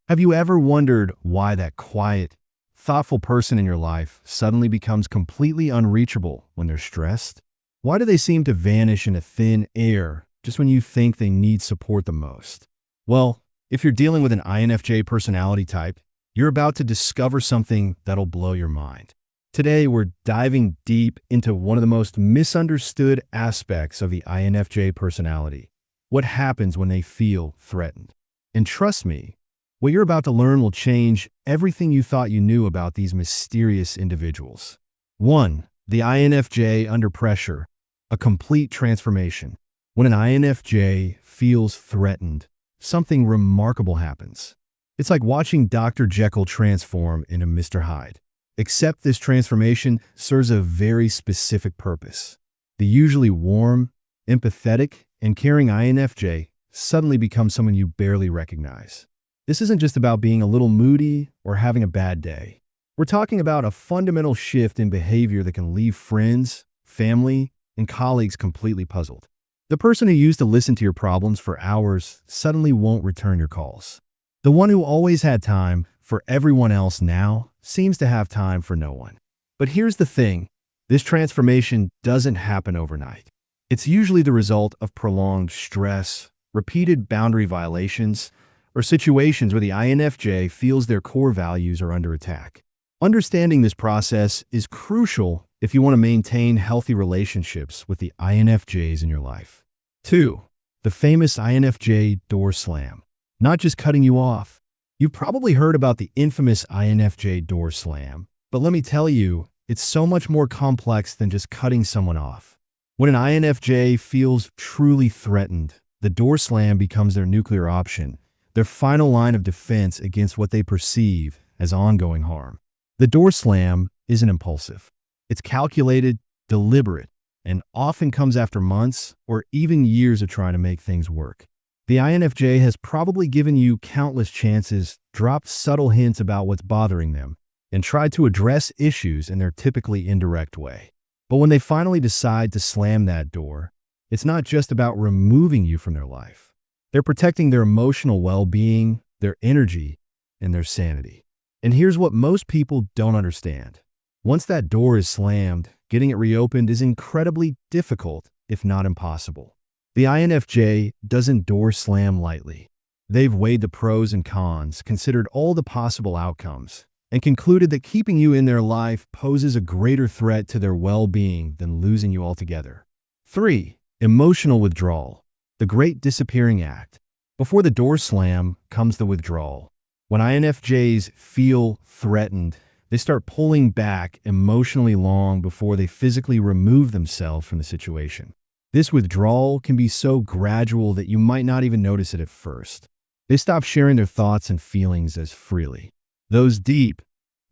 Have you ever wondered why that quiet, thoughtful person in your life suddenly becomes completely unreachable when they're stressed? Why do they seem to vanish into thin air just when you think they need support the most? Well, if you're dealing with an INFJ personality type, you're about to discover something that'll blow your mind. Today, we're diving deep into one of the most misunderstood aspects of the INFJ personality: what happens when they feel threatened. And trust me, what you're about to learn will change everything you thought you knew about these mysterious individuals. 1. The INFJ under pressure, a complete transformation. When an INFJ feels threatened, something remarkable happens. It's like watching Dr. Jekyll transform into Mr. Hyde. Except this transformation serves a very specific purpose. The usually warm, empathetic, and caring INFJ suddenly becomes someone you barely recognize. This isn't just about being a little moody or having a bad day. We're talking about a fundamental shift in behavior that can leave friends, family, and colleagues completely puzzled. The person who used to listen to your problems for hours suddenly won't return your calls. The one who always had time for everyone else now seems to have time for no one. But here's the thing: this transformation doesn't happen overnight. It's usually the result of prolonged stress, repeated boundary violations, or situations where the INFJ feels their core values are under attack. Understanding this process is crucial if you want to maintain healthy relationships with the INFJs in your life. 2. The famous INFJ door slam. Not just cutting you off. You've probably heard about the infamous INFJ door slam, but let me tell you, it's so much more complex than just cutting someone off. When an INFJ feels truly threatened, the door slam becomes their nuclear option, their final line of defense against what they perceive as ongoing harm. The door slam isn't impulsive. It's calculated, deliberate, and often comes after months or even years of trying to make things work. The INFJ has probably given you countless chances, dropped subtle hints about what's bothering them, and tried to address issues in their typically indirect way. But when they finally decide to slam that door, it's not just about removing you from their life. They're protecting their emotional well-being, their energy, and their sanity. And here's what most people don't understand. Once that door is slammed, getting it reopened is incredibly difficult, if not impossible. The INFJ doesn't door slam lightly. They've weighed the pros and cons, considered all the possible outcomes, and concluded that keeping you in their life poses a greater threat to their well-being than losing you altogether. 3. Emotional withdrawal, the great disappearing act. Before the door slam comes the withdrawal. When INFJs feel threatened, they start pulling back emotionally long before they physically remove themselves from the situation. This withdrawal can be so gradual that you might not even notice it at first. They stop sharing their thoughts and feelings as freely. Those deep,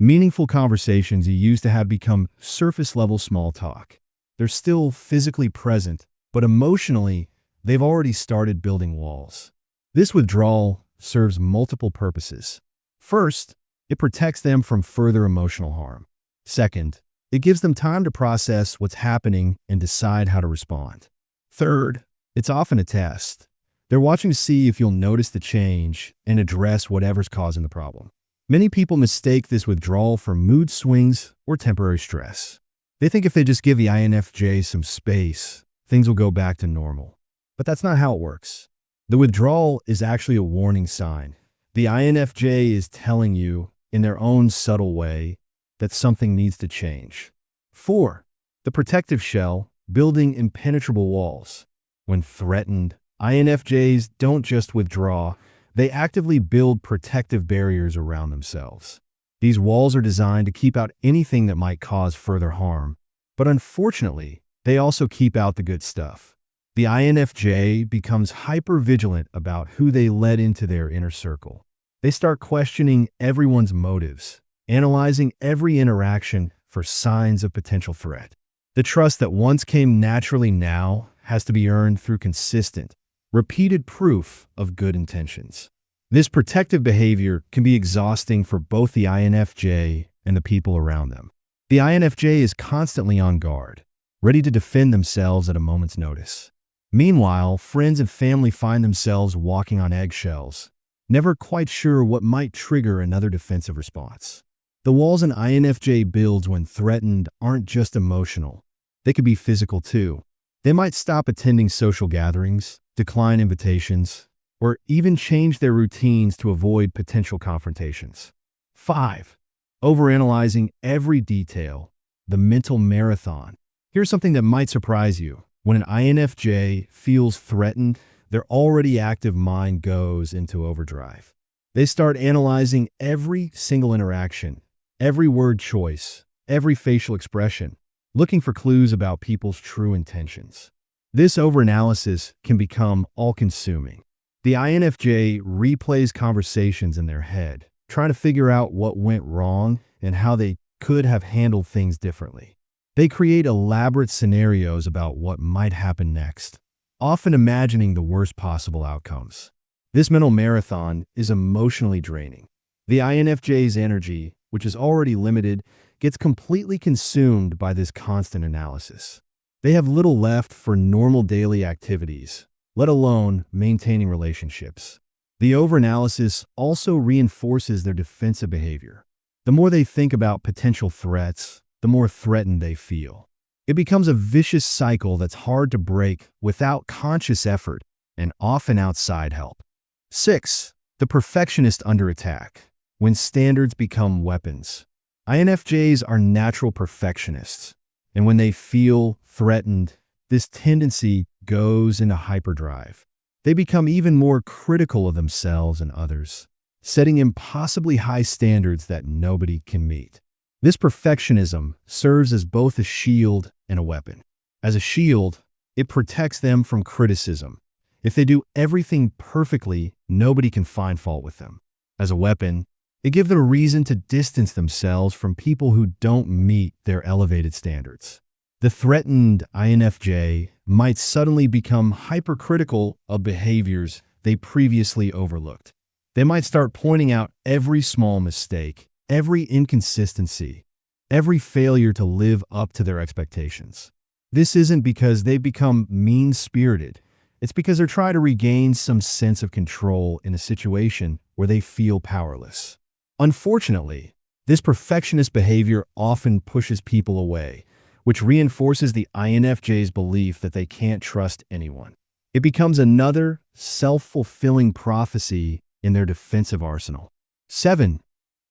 meaningful conversations you used to have become surface-level small talk. They're still physically present, but emotionally, they've already started building walls. This withdrawal serves multiple purposes. First, it protects them from further emotional harm. Second, it gives them time to process what's happening and decide how to respond. Third, it's often a test. They're watching to see if you'll notice the change and address whatever's causing the problem. Many people mistake this withdrawal for mood swings or temporary stress. They think if they just give the INFJ some space, things will go back to normal. But that's not how it works. The withdrawal is actually a warning sign. The INFJ is telling you, in their own subtle way, that something needs to change. 4. The protective shell, building impenetrable walls. When threatened, INFJs don't just withdraw, they actively build protective barriers around themselves. These walls are designed to keep out anything that might cause further harm, but unfortunately, they also keep out the good stuff. The INFJ becomes hyper-vigilant about who they let into their inner circle. They start questioning everyone's motives, analyzing every interaction for signs of potential threat. The trust that once came naturally now has to be earned through consistent, repeated proof of good intentions. This protective behavior can be exhausting for both the INFJ and the people around them. The INFJ is constantly on guard, ready to defend themselves at a moment's notice. Meanwhile, friends and family find themselves walking on eggshells, never quite sure what might trigger another defensive response. The walls an INFJ builds when threatened aren't just emotional. They could be physical too. They might stop attending social gatherings, decline invitations, or even change their routines to avoid potential confrontations. 5. Overanalyzing every detail, the mental marathon. Here's something that might surprise you. When an INFJ feels threatened, their already active mind goes into overdrive. They start analyzing every single interaction, every word choice, every facial expression, looking for clues about people's true intentions. This overanalysis can become all-consuming. The INFJ replays conversations in their head, trying to figure out what went wrong and how they could have handled things differently. They create elaborate scenarios about what might happen next, often imagining the worst possible outcomes. This mental marathon is emotionally draining. The INFJ's energy, which is already limited, gets completely consumed by this constant analysis. They have little left for normal daily activities, let alone maintaining relationships. The overanalysis also reinforces their defensive behavior. The more they think about potential threats, the more threatened they feel. It becomes a vicious cycle that's hard to break without conscious effort and often outside help. 6. The perfectionist under attack. When standards become weapons. INFJs are natural perfectionists, and when they feel threatened, this tendency goes into hyperdrive. They become even more critical of themselves and others, setting impossibly high standards that nobody can meet. This perfectionism serves as both a shield and a weapon. As a shield, it protects them from criticism. If they do everything perfectly, nobody can find fault with them. As a weapon, it gives them a reason to distance themselves from people who don't meet their elevated standards. The threatened INFJ might suddenly become hypercritical of behaviors they previously overlooked. They might start pointing out every small mistake, every inconsistency, every failure to live up to their expectations. This isn't because they've become mean-spirited. It's because they're trying to regain some sense of control in a situation where they feel powerless. Unfortunately, this perfectionist behavior often pushes people away, which reinforces the INFJ's belief that they can't trust anyone. It becomes another self-fulfilling prophecy in their defensive arsenal. 7.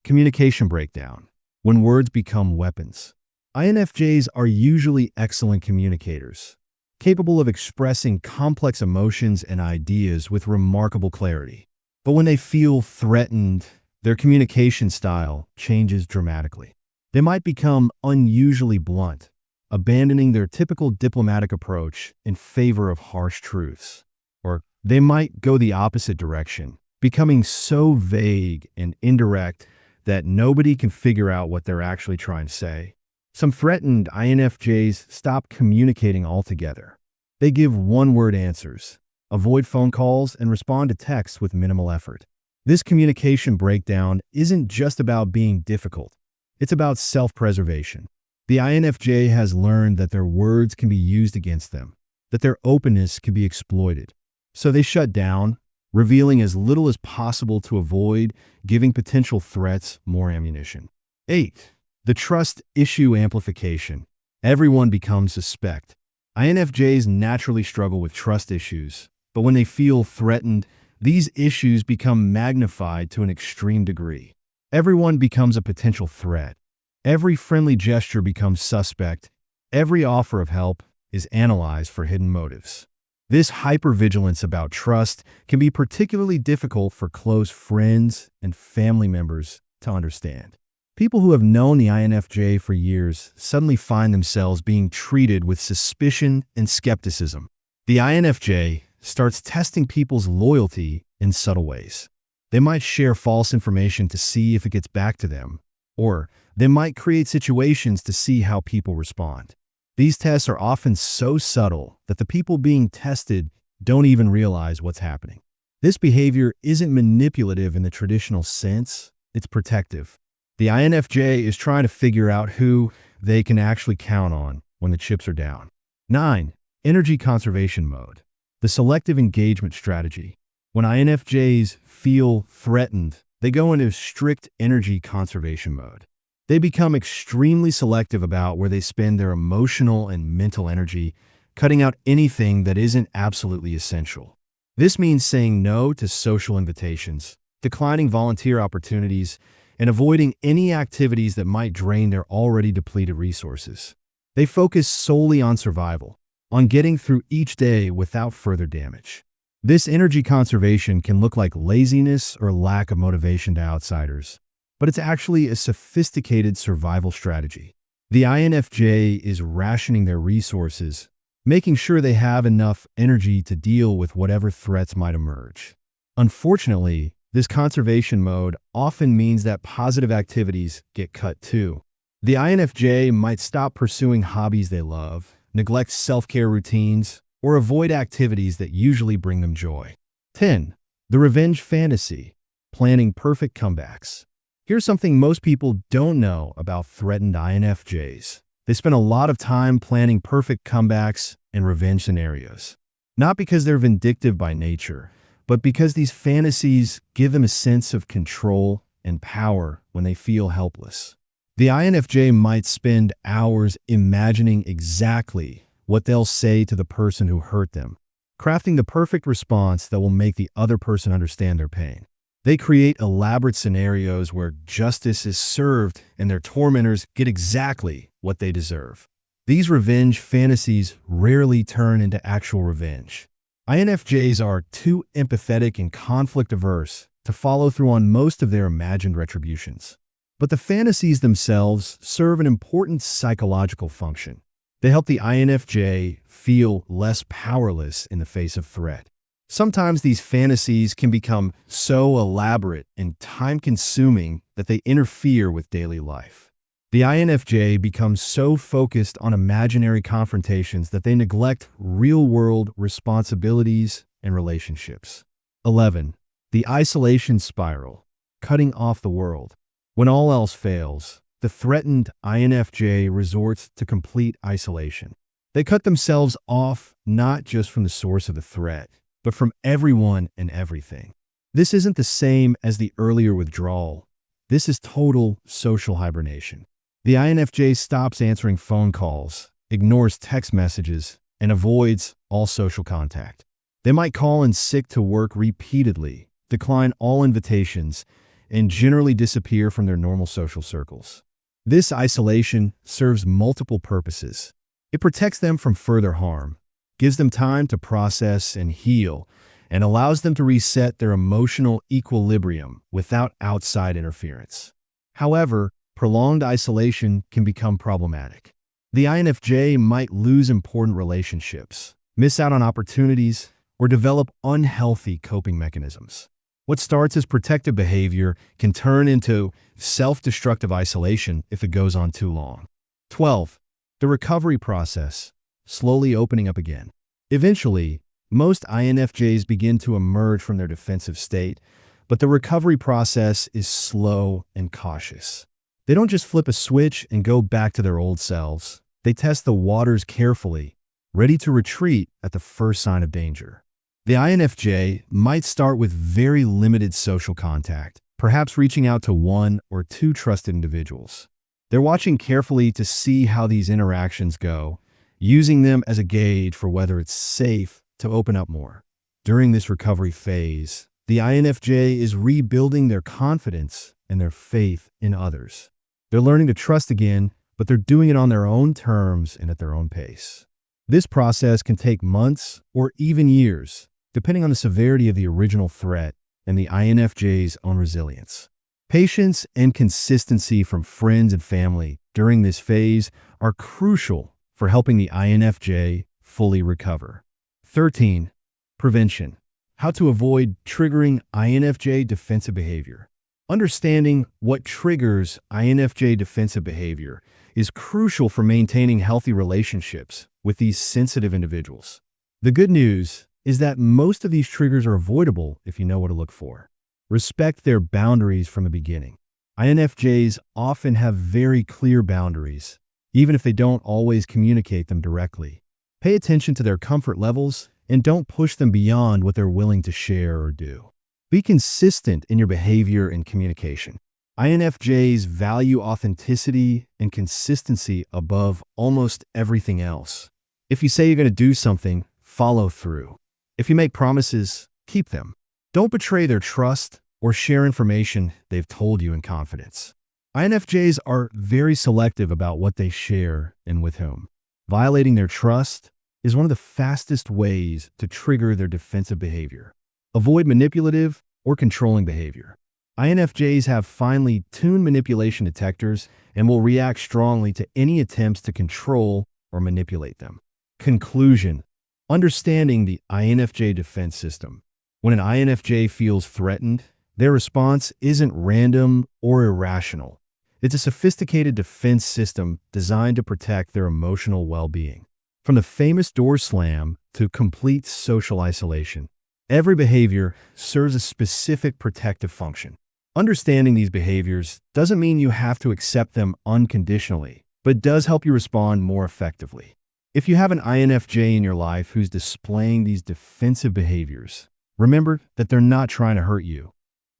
Communication breakdown. When words become weapons. INFJs are usually excellent communicators, capable of expressing complex emotions and ideas with remarkable clarity. But when they feel threatened, their communication style changes dramatically. They might become unusually blunt, abandoning their typical diplomatic approach in favor of harsh truths. Or they might go the opposite direction, becoming so vague and indirect that nobody can figure out what they're actually trying to say. Some threatened INFJs stop communicating altogether. They give one-word answers, avoid phone calls, and respond to texts with minimal effort. This communication breakdown isn't just about being difficult. It's about self-preservation. The INFJ has learned that their words can be used against them, that their openness can be exploited. So they shut down, revealing as little as possible to avoid giving potential threats more ammunition. 8. The trust issue amplification. Everyone becomes suspect. INFJs naturally struggle with trust issues, but when they feel threatened, these issues become magnified to an extreme degree. Everyone becomes a potential threat. Every friendly gesture becomes suspect. Every offer of help is analyzed for hidden motives. This hypervigilance about trust can be particularly difficult for close friends and family members to understand. People who have known the INFJ for years suddenly find themselves being treated with suspicion and skepticism. The INFJ starts testing people's loyalty in subtle ways. They might share false information to see if it gets back to them, or they might create situations to see how people respond. These tests are often so subtle that the people being tested don't even realize what's happening. This behavior isn't manipulative in the traditional sense, it's protective. The INFJ is trying to figure out who they can actually count on when the chips are down. 9. Energy conservation mode. The selective engagement strategy. When INFJs feel threatened, they go into strict energy conservation mode. They become extremely selective about where they spend their emotional and mental energy, cutting out anything that isn't absolutely essential. This means saying no to social invitations, declining volunteer opportunities, and avoiding any activities that might drain their already depleted resources. They focus solely on survival, on getting through each day without further damage. This energy conservation can look like laziness or lack of motivation to outsiders, but it's actually a sophisticated survival strategy. The INFJ is rationing their resources, making sure they have enough energy to deal with whatever threats might emerge. Unfortunately, this conservation mode often means that positive activities get cut too. The INFJ might stop pursuing hobbies they love, neglect self-care routines, or avoid activities that usually bring them joy. 10. The revenge fantasy, planning perfect comebacks. Here's something most people don't know about threatened INFJs. They spend a lot of time planning perfect comebacks and revenge scenarios. Not because they're vindictive by nature, but because these fantasies give them a sense of control and power when they feel helpless. The INFJ might spend hours imagining exactly what they'll say to the person who hurt them, crafting the perfect response that will make the other person understand their pain. They create elaborate scenarios where justice is served and their tormentors get exactly what they deserve. These revenge fantasies rarely turn into actual revenge. INFJs are too empathetic and conflict-averse to follow through on most of their imagined retributions. But the fantasies themselves serve an important psychological function. They help the INFJ feel less powerless in the face of threat. Sometimes these fantasies can become so elaborate and time-consuming that they interfere with daily life. The INFJ becomes so focused on imaginary confrontations that they neglect real-world responsibilities and relationships. 11. The isolation spiral, cutting off the world. When all else fails, the threatened INFJ resorts to complete isolation. They cut themselves off not just from the source of the threat, but from everyone and everything. This isn't the same as the earlier withdrawal. This is total social hibernation. The INFJ stops answering phone calls, ignores text messages, and avoids all social contact. They might call in sick to work repeatedly, decline all invitations, and generally disappear from their normal social circles. This isolation serves multiple purposes. It protects them from further harm, gives them time to process and heal, and allows them to reset their emotional equilibrium without outside interference. However, prolonged isolation can become problematic. The INFJ might lose important relationships, miss out on opportunities, or develop unhealthy coping mechanisms. What starts as protective behavior can turn into self-destructive isolation if it goes on too long. 12. The recovery process, slowly opening up again. Eventually, most INFJs begin to emerge from their defensive state, but the recovery process is slow and cautious. They don't just flip a switch and go back to their old selves. They test the waters carefully, ready to retreat at the first sign of danger. The INFJ might start with very limited social contact, perhaps reaching out to one or two trusted individuals. They're watching carefully to see how these interactions go, using them as a gauge for whether it's safe to open up more. During this recovery phase, the INFJ is rebuilding their confidence and their faith in others. They're learning to trust again, but they're doing it on their own terms and at their own pace. This process can take months or even years, depending on the severity of the original threat and the INFJ's own resilience. Patience and consistency from friends and family during this phase are crucial for helping the INFJ fully recover. 13. Prevention. How to avoid triggering INFJ defensive behavior. Understanding what triggers INFJ defensive behavior is crucial for maintaining healthy relationships with these sensitive individuals. The good news is that most of these triggers are avoidable if you know what to look for. Respect their boundaries from the beginning. INFJs often have very clear boundaries, even if they don't always communicate them directly. Pay attention to their comfort levels and don't push them beyond what they're willing to share or do. Be consistent in your behavior and communication. INFJs value authenticity and consistency above almost everything else. If you say you're going to do something, follow through. If you make promises, keep them. Don't betray their trust or share information they've told you in confidence. INFJs are very selective about what they share and with whom. Violating their trust is one of the fastest ways to trigger their defensive behavior. Avoid manipulative or controlling behavior. INFJs have finely tuned manipulation detectors and will react strongly to any attempts to control or manipulate them. Conclusion: understanding the INFJ defense system. When an INFJ feels threatened, their response isn't random or irrational. It's a sophisticated defense system designed to protect their emotional well-being. From the famous door slam to complete social isolation, every behavior serves a specific protective function. Understanding these behaviors doesn't mean you have to accept them unconditionally, but does help you respond more effectively. If you have an INFJ in your life who's displaying these defensive behaviors, remember that they're not trying to hurt you.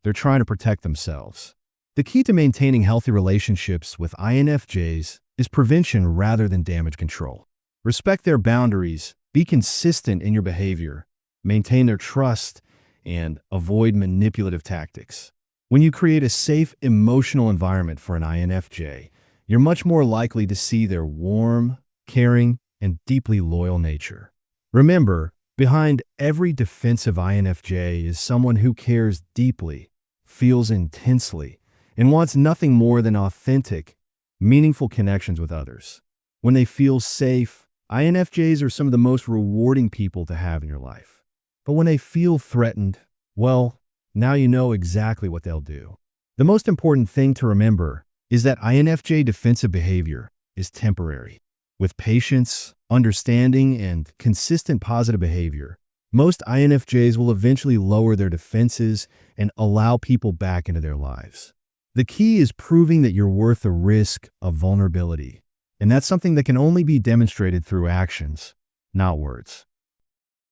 They're trying to protect themselves. The key to maintaining healthy relationships with INFJs is prevention rather than damage control. Respect their boundaries, be consistent in your behavior, maintain their trust, and avoid manipulative tactics. When you create a safe emotional environment for an INFJ, you're much more likely to see their warm, caring, and deeply loyal nature. Remember, behind every defensive INFJ is someone who cares deeply, feels intensely, and wants nothing more than authentic, meaningful connections with others. When they feel safe, INFJs are some of the most rewarding people to have in your life. But when they feel threatened, well, now you know exactly what they'll do. The most important thing to remember is that INFJ defensive behavior is temporary. With patience, understanding, and consistent positive behavior, most INFJs will eventually lower their defenses and allow people back into their lives. The key is proving that you're worth the risk of vulnerability, and that's something that can only be demonstrated through actions, not words.